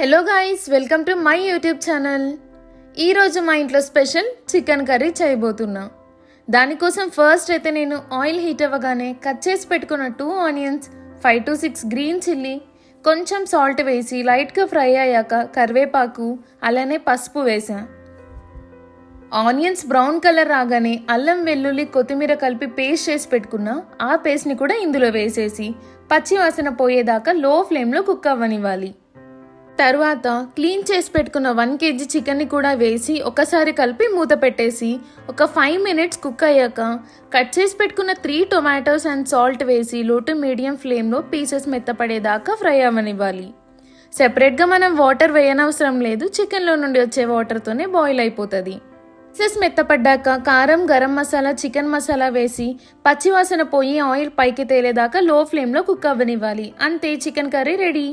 Hello guys, welcome to my YouTube channel. ఈరోజు మా ఇంట్లో స్పెషల్ చికెన్ కర్రీ చేయబోతున్నా. దానికోసం ఫస్ట్ అయితే నేను ఆయిల్ హీట్ అవ్వగానే కట్ చేసి పెట్టుకున్న 2 ఆనియన్స్, 5 to 6 గ్రీన్ చిల్లీ, కొంచెం సాల్ట్ వేసి లైట్గా ఫ్రై అయ్యాక కరివేపాకు అలానే పసుపు వేసా. ఆనియన్స్ బ్రౌన్ కలర్ రాగానే అల్లం వెల్లుల్లి కొత్తిమీర కలిపి పేస్ట్ చేసి పెట్టుకున్నా. ఆ పేస్ట్ని కూడా ఇందులో వేసేసి పచ్చి వాసన పోయేదాకా లో ఫ్లేమ్లో కుక్ అవ్వనివ్వాలి. తర్వాత క్లీన్ చేసి పెట్టుకున్న 1 kg చికెన్ని కూడా వేసి ఒకసారి కలిపి మూత పెట్టేసి ఒక 5 minutes కుక్ అయ్యాక కట్ చేసి పెట్టుకున్న 3 టొమాటోస్ అండ్ సాల్ట్ వేసి లో టు మీడియం ఫ్లేమ్లో పీసెస్ మెత్తపడేదాకా ఫ్రై అవ్వనివ్వాలి. సెపరేట్గా మనం వాటర్ వేయనవసరం లేదు, చికెన్లో నుండి వచ్చే వాటర్తోనే బాయిల్ అయిపోతుంది. పీసెస్ మెత్తపడ్డాక కారం, గరం మసాలా, చికెన్ మసాలా వేసి పచ్చివాసన పోయి ఆయిల్ పైకి తేలేదాకా లో ఫ్లేమ్లో కుక్ అవ్వనివ్వాలి. అంతే, చికెన్ కర్రీ రెడీ.